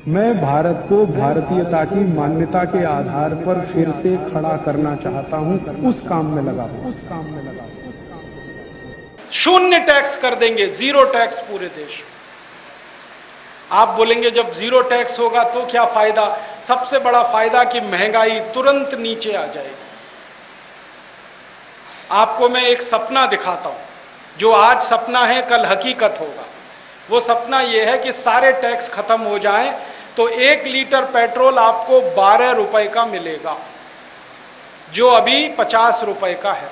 मैं भारत को भारतीयता की मान्यता के आधार पर फिर से खड़ा करना चाहता हूं, उस काम में लगा हूं। शून्य टैक्स कर देंगे, जीरो टैक्स पूरे देश। आप बोलेंगे जब जीरो टैक्स होगा तो क्या फायदा? सबसे बड़ा फायदा कि महंगाई तुरंत नीचे आ जाएगी। आपको मैं एक सपना दिखाता हूं, जो आज सपना है कल हकीकत होगा। वो सपना ये है कि सारे टैक्स खत्म हो जाएं तो 1 लीटर पेट्रोल आपको 12 रुपए का मिलेगा, जो अभी 50 रुपए का है।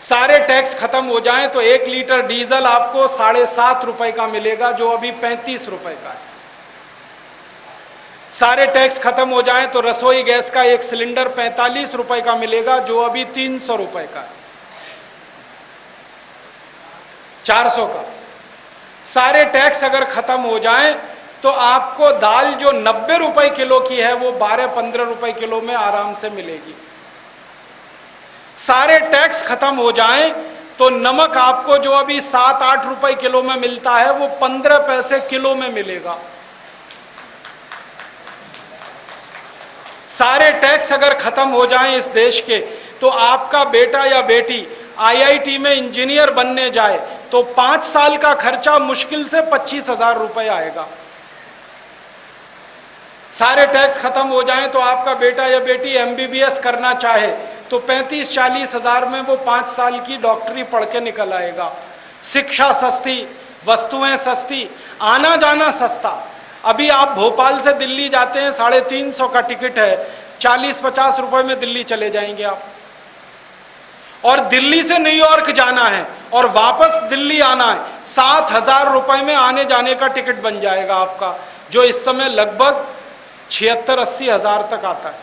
सारे टैक्स खत्म हो जाएं तो 1 लीटर डीजल आपको 7.5 रुपए का मिलेगा, जो अभी 35 रुपए का है। सारे टैक्स खत्म हो जाएं तो रसोई गैस का एक सिलेंडर 45 रुपए का मिलेगा, जो अभी 300 रुपए का है, 400 का। सारे टैक्स अगर खत्म हो जाएं तो आपको दाल जो 90 रुपए किलो की है वो 12-15 रुपए किलो में आराम से मिलेगी। सारे टैक्स खत्म हो जाएं तो नमक आपको जो अभी 7-8 रुपए किलो में मिलता है वो 15 पैसे किलो में मिलेगा। सारे टैक्स अगर खत्म हो जाएं इस देश के तो आपका बेटा या बेटी IIT में इंजीनियर बनने जाए तो 5 साल का खर्चा मुश्किल से 25,000 रुपए आएगा। सारे टैक्स खत्म हो जाएं तो आपका बेटा या बेटी MBBS करना चाहे तो 35-40 हजार में वो 5 साल की डॉक्टरी पढ़ के निकल आएगा। शिक्षा सस्ती, वस्तुएं सस्ती, आना जाना सस्ता। अभी आप भोपाल से दिल्ली जाते हैं, 350 का टिकट है, 40-50 रुपए में दिल्ली चले जाएंगे आप। और दिल्ली से न्यूयॉर्क जाना है और वापस दिल्ली आना है, 7,000 रुपए में आने जाने का टिकट बन जाएगा आपका, जो इस समय लगभग 76-80 हजार तक आता है।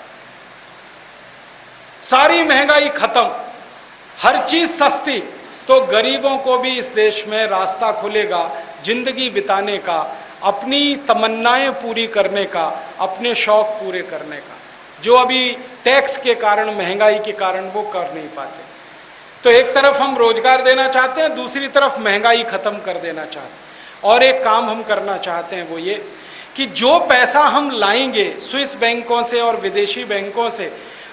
सारी महंगाई खत्म, हर चीज सस्ती, तो गरीबों को भी इस देश में रास्ता खुलेगा जिंदगी बिताने का, अपनी तमन्नाएं पूरी करने का, अपने शौक पूरे करने का, जो अभी टैक्स के कारण, महंगाई के कारण वो कर नहीं पाते। तो एक तरफ हम रोजगार देना चाहते हैं, दूसरी तरफ महंगाई खत्म कर देना चाहते हैं। और एक काम हम करना चाहते हैं, वो ये कि जो पैसा हम लाएंगे स्विस बैंकों से और विदेशी बैंकों से,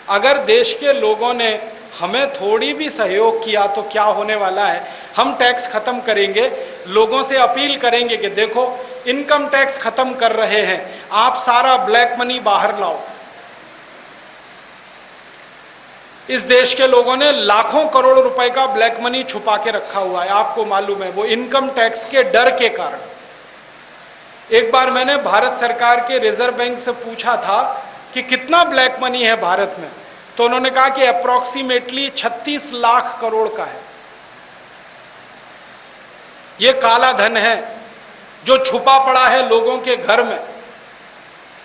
अगर देश के लोगों ने हमें थोड़ी भी सहयोग किया तो क्या होने वाला है, हम टैक्स खत्म करेंगे, लोगों से अपील करेंगे कि देखो इनकम टैक्स खत्म कर रहे हैं, आप सारा ब्लैक मनी बाहर लाओ। इस देश के लोगों ने लाखों करोड़ रुपए का ब्लैक मनी छुपा के रखा हुआ है, आपको मालूम है, वो इनकम टैक्स के डर के कारण। एक बार मैंने भारत सरकार के रिजर्व बैंक से पूछा था कि कितना ब्लैक मनी है भारत में, तो उन्होंने कहा कि अप्रोक्सीमेटली 36 लाख करोड़ का है। ये काला धन है जो छुपा पड़ा है लोगों के घर में,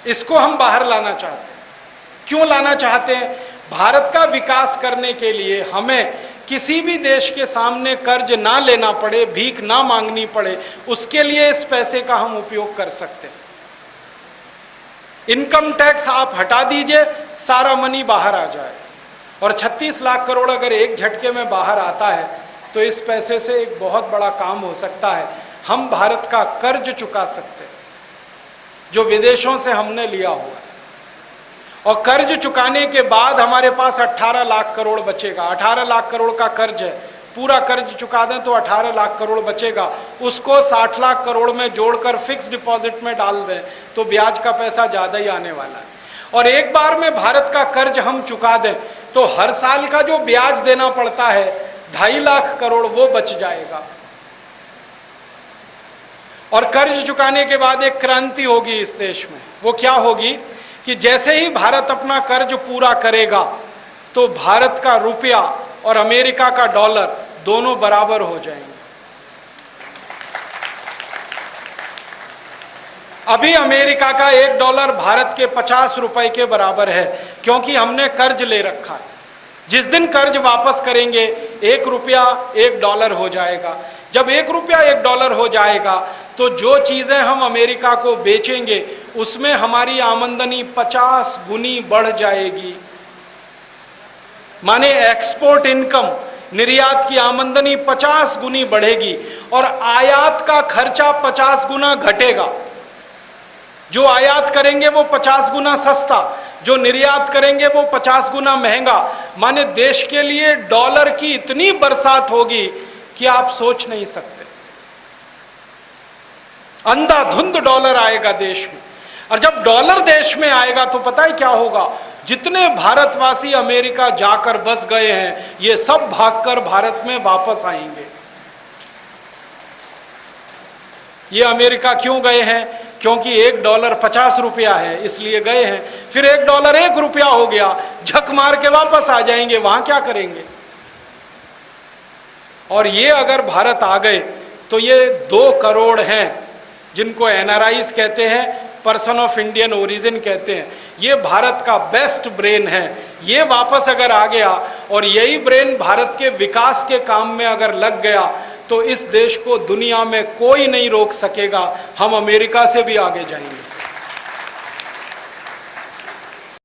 इसको हम बाहर लाना चाहते हैं। क्यों लाना चाहते हैं? भारत का विकास करने के लिए हमें किसी भी देश के सामने कर्ज ना लेना पड़े, भीख ना मांगनी पड़े, उसके लिए इस पैसे का हम उपयोग कर सकते हैं। इनकम टैक्स आप हटा दीजिए, सारा मनी बाहर आ जाए, और 36 लाख करोड़ अगर एक झटके में बाहर आता है तो इस पैसे से एक बहुत बड़ा काम हो सकता है। हम भारत का कर्ज चुका सकते हैं जो विदेशों से हमने लिया हुआ है, और कर्ज चुकाने के बाद हमारे पास 18 लाख करोड़ बचेगा। 18 लाख करोड़ का कर्ज है, पूरा कर्ज चुका दें तो 18 लाख करोड़ बचेगा, उसको 60 लाख करोड़ में जोड़कर फिक्स डिपॉजिट में डाल दें तो ब्याज का पैसा ज़्यादा ही आने वाला है। और एक बार में भारत का कर्ज हम चुका दें तो हर साल का जो ब्याज देना पड़ता है 2.5 लाख करोड़, वो बच जाएगा। और कर्ज चुकाने के बाद एक क्रांति होगी इस देश में। वो क्या होगी कि जैसे ही भारत अपना कर्ज पूरा करेगा तो भारत का रुपया और अमेरिका का डॉलर दोनों बराबर हो जाएंगे। अभी अमेरिका का $1 भारत के 50 रुपए के बराबर है, क्योंकि हमने कर्ज ले रखा है। जिस दिन कर्ज वापस करेंगे 1 रुपया $1 हो जाएगा। जब 1 रुपया $1 हो जाएगा तो जो चीज़ें हम अमेरिका को बेचेंगे उसमें हमारी आमदनी 50 गुनी बढ़ जाएगी। माने एक्सपोर्ट इनकम, निर्यात की आमदनी 50 गुनी बढ़ेगी और आयात का खर्चा 50 गुना घटेगा। जो आयात करेंगे वो 50 गुना सस्ता, जो निर्यात करेंगे वो 50 गुना महंगा। माने देश के लिए डॉलर की इतनी बरसात होगी कि आप सोच नहीं सकते। अंधाधुंध डॉलर आएगा देश में, और जब डॉलर देश में आएगा तो पता है क्या होगा? जितने भारतवासी अमेरिका जाकर बस गए हैं, ये सब भागकर भारत में वापस आएंगे। ये अमेरिका क्यों गए हैं? क्योंकि $1 50 रुपया है, इसलिए गए हैं। फिर $1 1 रुपया हो गया, झक मार के वापस आ जाएंगे। वहां क्या करेंगे? और ये अगर भारत आ गए तो ये 2 करोड़ हैं, जिनको NRIs कहते हैं, पर्सन ऑफ इंडियन ओरिजिन कहते हैं। ये भारत का बेस्ट ब्रेन है। ये वापस अगर आ गया और यही ब्रेन भारत के विकास के काम में अगर लग गया तो इस देश को दुनिया में कोई नहीं रोक सकेगा। हम अमेरिका से भी आगे जाएंगे।